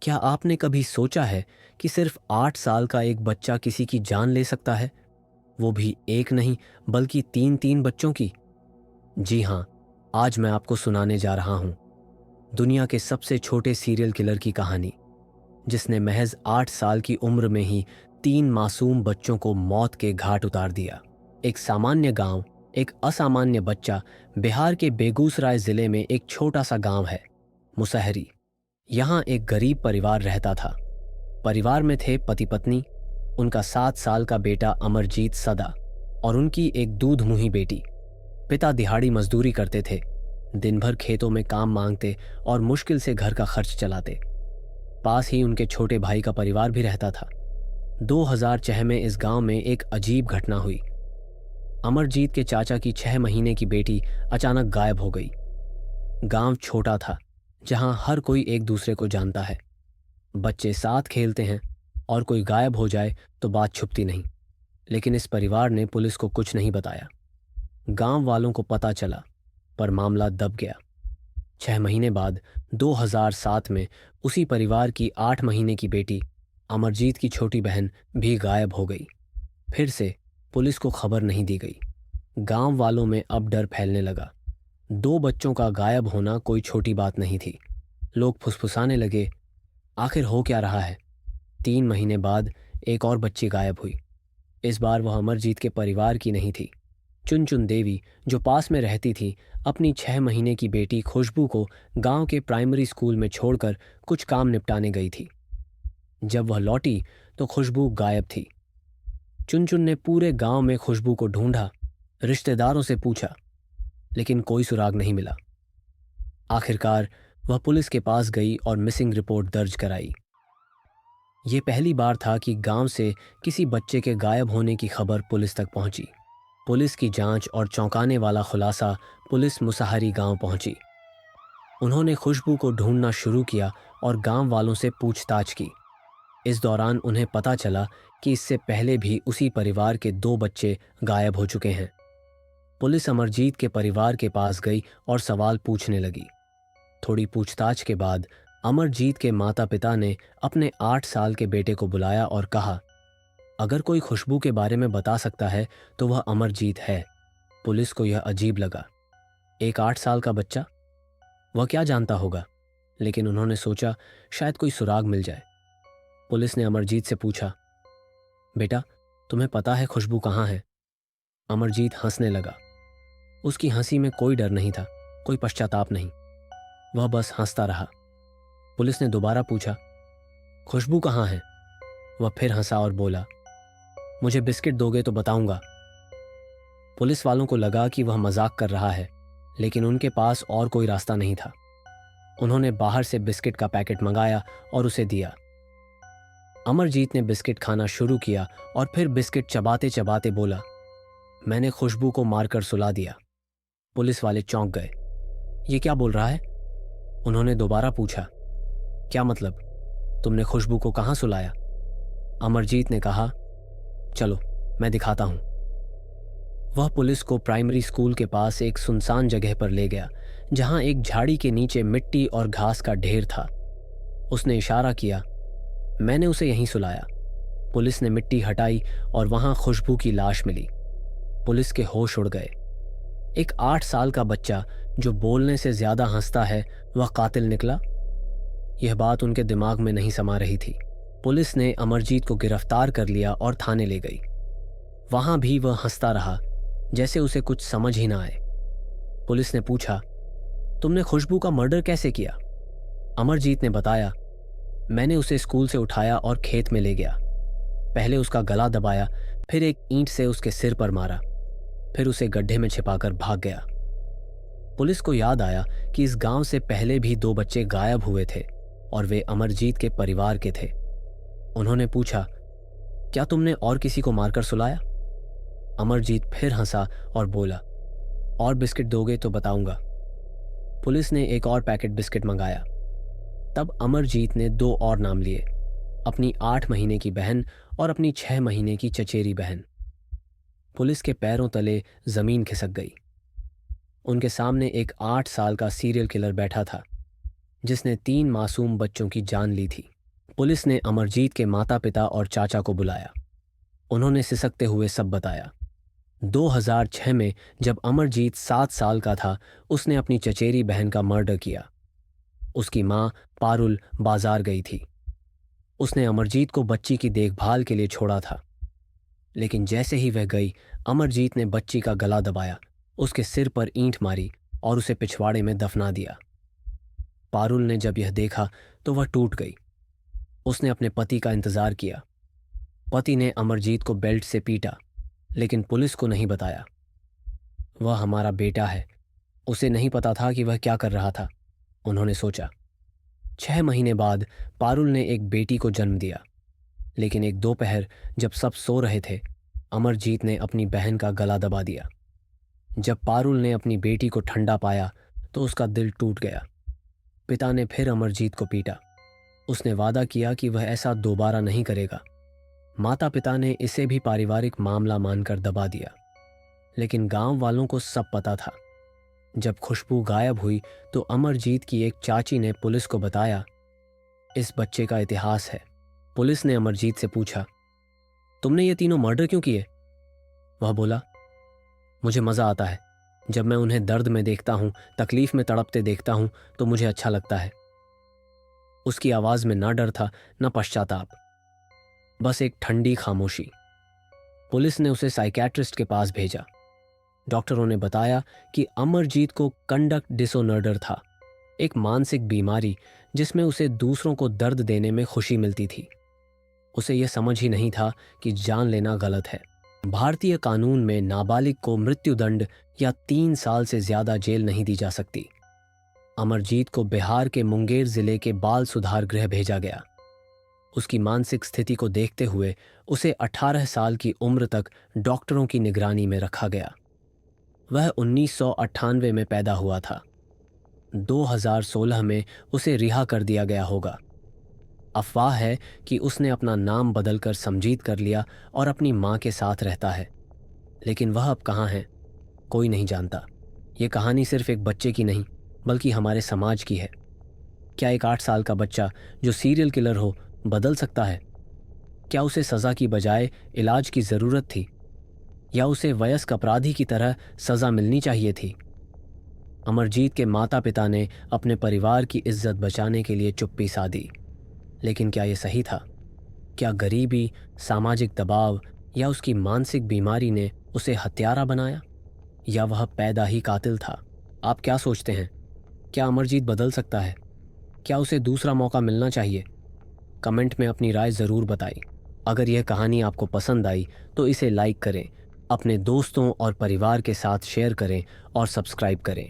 क्या आपने कभी सोचा है कि सिर्फ 8 साल का एक बच्चा किसी की जान ले सकता है? वो भी एक नहीं बल्कि तीन तीन बच्चों की। जी हाँ, आज मैं आपको सुनाने जा रहा हूँ दुनिया के सबसे छोटे सीरियल किलर की कहानी, जिसने महज 8 साल की उम्र में ही तीन मासूम बच्चों को मौत के घाट उतार दिया। एक सामान्य गांव, एक असामान्य बच्चा। बिहार के बेगूसराय जिले में एक छोटा सा गांव है, मुसहरी। यहाँ एक गरीब परिवार रहता था। परिवार में थे पति पत्नी, उनका 7 साल का बेटा अमरजीत सदा और उनकी एक दूध मुही बेटी। पिता दिहाड़ी मजदूरी करते थे, दिन भर खेतों में काम मांगते और मुश्किल से घर का खर्च चलाते। पास ही उनके छोटे भाई का परिवार भी रहता था। 2006 में इस गांव में एक अजीब घटना हुई। अमरजीत के चाचा की 6 महीने की बेटी अचानक गायब हो गई। गांव छोटा था, जहां हर कोई एक दूसरे को जानता है। बच्चे साथ खेलते हैं और कोई गायब हो जाए तो बात छुपती नहीं। लेकिन इस परिवार ने पुलिस को कुछ नहीं बताया। गांव वालों को पता चला, पर मामला दब गया। 6 महीने बाद 2007 में उसी परिवार की 8 महीने की बेटी, अमरजीत की छोटी बहन, भी गायब हो गई। फिर से पुलिस को खबर नहीं दी गई। गांव वालों में अब डर फैलने लगा। दो बच्चों का गायब होना कोई छोटी बात नहीं थी। लोग फुसफुसाने लगे, आखिर हो क्या रहा है? 3 महीने बाद एक और बच्ची गायब हुई। इस बार वह अमरजीत के परिवार की नहीं थी। चुन चुन देवी, जो पास में रहती थी, अपनी 6 महीने की बेटी खुशबू को गांव के प्राइमरी स्कूल में छोड़कर कुछ काम निपटाने गई थी। जब वह लौटी तो खुशबू गायब थी। चुन चुन ने पूरे गांव में खुशबू को ढूंढा, रिश्तेदारों से पूछा, लेकिन कोई सुराग नहीं मिला। आखिरकार वह पुलिस के पास गई और मिसिंग रिपोर्ट दर्ज कराई। ये पहली बार था कि गांव से किसी बच्चे के गायब होने की खबर पुलिस तक पहुंची। पुलिस की जांच और चौंकाने वाला खुलासा, पुलिस मुसहरी गांव पहुंची। उन्होंने खुशबू को ढूंढना शुरू किया और गांव वालों से पूछताछ की। इस दौरान उन्हें पता चला कि इससे पहले भी उसी परिवार के 2 बच्चे गायब हो चुके हैं। पुलिस अमरजीत के परिवार के पास गई और सवाल पूछने लगी। थोड़ी पूछताछ के बाद अमरजीत के माता पिता ने अपने 8 साल के बेटे को बुलाया और कहा, अगर कोई खुशबू के बारे में बता सकता है तो वह अमरजीत है। पुलिस को यह अजीब लगा। एक 8 साल का बच्चा, वह क्या जानता होगा? लेकिन उन्होंने सोचा शायद कोई सुराग मिल जाए। पुलिस ने अमरजीत से पूछा, बेटा, तुम्हें पता है खुशबू कहाँ है? अमरजीत हंसने लगा। उसकी हंसी में कोई डर नहीं था, कोई पश्चाताप नहीं। वह बस हंसता रहा। पुलिस ने दोबारा पूछा, खुशबू कहाँ है? वह फिर हंसा और बोला, मुझे बिस्किट दोगे तो बताऊंगा। पुलिस वालों को लगा कि वह मजाक कर रहा है, लेकिन उनके पास और कोई रास्ता नहीं था। उन्होंने बाहर से बिस्किट का पैकेट मंगाया और उसे दिया। अमरजीत ने बिस्किट खाना शुरू किया और फिर बिस्किट चबाते चबाते बोला, मैंने खुशबू को मारकर सुला दिया। पुलिस वाले चौंक गए। ये क्या बोल रहा है? उन्होंने दोबारा पूछा, क्या मतलब? तुमने खुशबू को कहाँ सुलाया? अमरजीत ने कहा, चलो मैं दिखाता हूं। वह पुलिस को प्राइमरी स्कूल के पास एक सुनसान जगह पर ले गया, जहां एक झाड़ी के नीचे मिट्टी और घास का ढेर था। उसने इशारा किया, मैंने उसे यहीं सुलाया। पुलिस ने मिट्टी हटाई और वहां खुशबू की लाश मिली। पुलिस के होश उड़ गए। एक 8 साल का बच्चा जो बोलने से ज्यादा हंसता है, वह कातिल निकला? यह बात उनके दिमाग में नहीं समा रही थी। पुलिस ने अमरजीत को गिरफ्तार कर लिया और थाने ले गई। वहां भी वह हंसता रहा, जैसे उसे कुछ समझ ही ना आए। पुलिस ने पूछा, तुमने खुशबू का मर्डर कैसे किया? अमरजीत ने बताया, मैंने उसे स्कूल से उठाया और खेत में ले गया। पहले उसका गला दबाया, फिर एक ईंट से उसके सिर पर मारा, फिर उसे गड्ढे में छिपाकर भाग गया। पुलिस को याद आया कि इस गांव से पहले भी 2 बच्चे गायब हुए थे और वे अमरजीत के परिवार के थे। उन्होंने पूछा, क्या तुमने और किसी को मारकर सुलाया? अमरजीत फिर हंसा और बोला, और बिस्किट दोगे तो बताऊंगा। पुलिस ने एक और पैकेट बिस्किट मंगाया। तब अमरजीत ने 2 और नाम लिए, अपनी 8 महीने की बहन और अपनी 6 महीने की चचेरी बहन। पुलिस के पैरों तले जमीन खिसक गई। उनके सामने एक 8 साल का सीरियल किलर बैठा था। जिसने 3 मासूम बच्चों की जान ली थी। पुलिस ने अमरजीत के माता पिता और चाचा को बुलाया। उन्होंने सिसकते हुए सब बताया। 2006 में जब अमरजीत 7 साल का था, उसने अपनी चचेरी बहन का मर्डर किया। उसकी माँ पारुल बाजार गई थी। उसने अमरजीत को बच्ची की देखभाल के लिए छोड़ा था, लेकिन जैसे ही वह गई, अमरजीत ने बच्ची का गला दबाया, उसके सिर पर ईंट मारी और उसे पिछवाड़े में दफना दिया। पारुल ने जब यह देखा तो वह टूट गई। उसने अपने पति का इंतजार किया। पति ने अमरजीत को बेल्ट से पीटा, लेकिन पुलिस को नहीं बताया। वह हमारा बेटा है, उसे नहीं पता था कि वह क्या कर रहा था, उन्होंने सोचा। 6 महीने बाद पारुल ने एक बेटी को जन्म दिया, लेकिन एक दोपहर जब सब सो रहे थे, अमरजीत ने अपनी बहन का गला दबा दिया। जब पारुल ने अपनी बेटी को ठंडा पाया तो उसका दिल टूट गया। पिता ने फिर अमरजीत को पीटा। उसने वादा किया कि वह ऐसा दोबारा नहीं करेगा। माता पिता ने इसे भी पारिवारिक मामला मानकर दबा दिया, लेकिन गांव वालों को सब पता था। जब खुशबू गायब हुई तो अमरजीत की एक चाची ने पुलिस को बताया, इस बच्चे का इतिहास है। पुलिस ने अमरजीत से पूछा, तुमने ये तीनों मर्डर क्यों किए? वह बोला, मुझे मज़ा आता है। जब मैं उन्हें दर्द में देखता हूं, तकलीफ में तड़पते देखता हूं, तो मुझे अच्छा लगता है। उसकी आवाज़ में ना डर था, न पश्चाताप, बस एक ठंडी खामोशी। पुलिस ने उसे साइकियाट्रिस्ट के पास भेजा। डॉक्टरों ने बताया कि अमरजीत को कंडक्ट डिसऑर्डर था, एक मानसिक बीमारी जिसमें उसे दूसरों को दर्द देने में खुशी मिलती थी। उसे यह समझ ही नहीं था कि जान लेना गलत है। भारतीय कानून में नाबालिग को मृत्युदंड या 3 साल से ज्यादा जेल नहीं दी जा सकती। अमरजीत को बिहार के मुंगेर जिले के बाल सुधार गृह भेजा गया। उसकी मानसिक स्थिति को देखते हुए उसे 18 साल की उम्र तक डॉक्टरों की निगरानी में रखा गया। वह 1998 में पैदा हुआ था। 2016 में उसे रिहा कर दिया गया होगा। अफवाह है कि उसने अपना नाम बदलकर समजीत कर लिया और अपनी मां के साथ रहता है, लेकिन वह अब कहाँ है, कोई नहीं जानता। ये कहानी सिर्फ एक बच्चे की नहीं, बल्कि हमारे समाज की है। क्या एक 8 साल का बच्चा जो सीरियल किलर हो बदल सकता है? क्या उसे सज़ा की बजाय इलाज की ज़रूरत थी, या उसे वयस्क अपराधी की तरह सज़ा मिलनी चाहिए थी? अमरजीत के माता पिता ने अपने परिवार की इज्जत बचाने के लिए चुप्पी साधी, लेकिन क्या यह सही था? क्या गरीबी, सामाजिक दबाव या उसकी मानसिक बीमारी ने उसे हत्यारा बनाया, या वह पैदा ही कातिल था? आप क्या सोचते हैं? क्या अमरजीत बदल सकता है? क्या उसे दूसरा मौका मिलना चाहिए? कमेंट में अपनी राय ज़रूर बताएं। अगर यह कहानी आपको पसंद आई तो इसे लाइक करें, अपने दोस्तों और परिवार के साथ शेयर करें और सब्सक्राइब करें।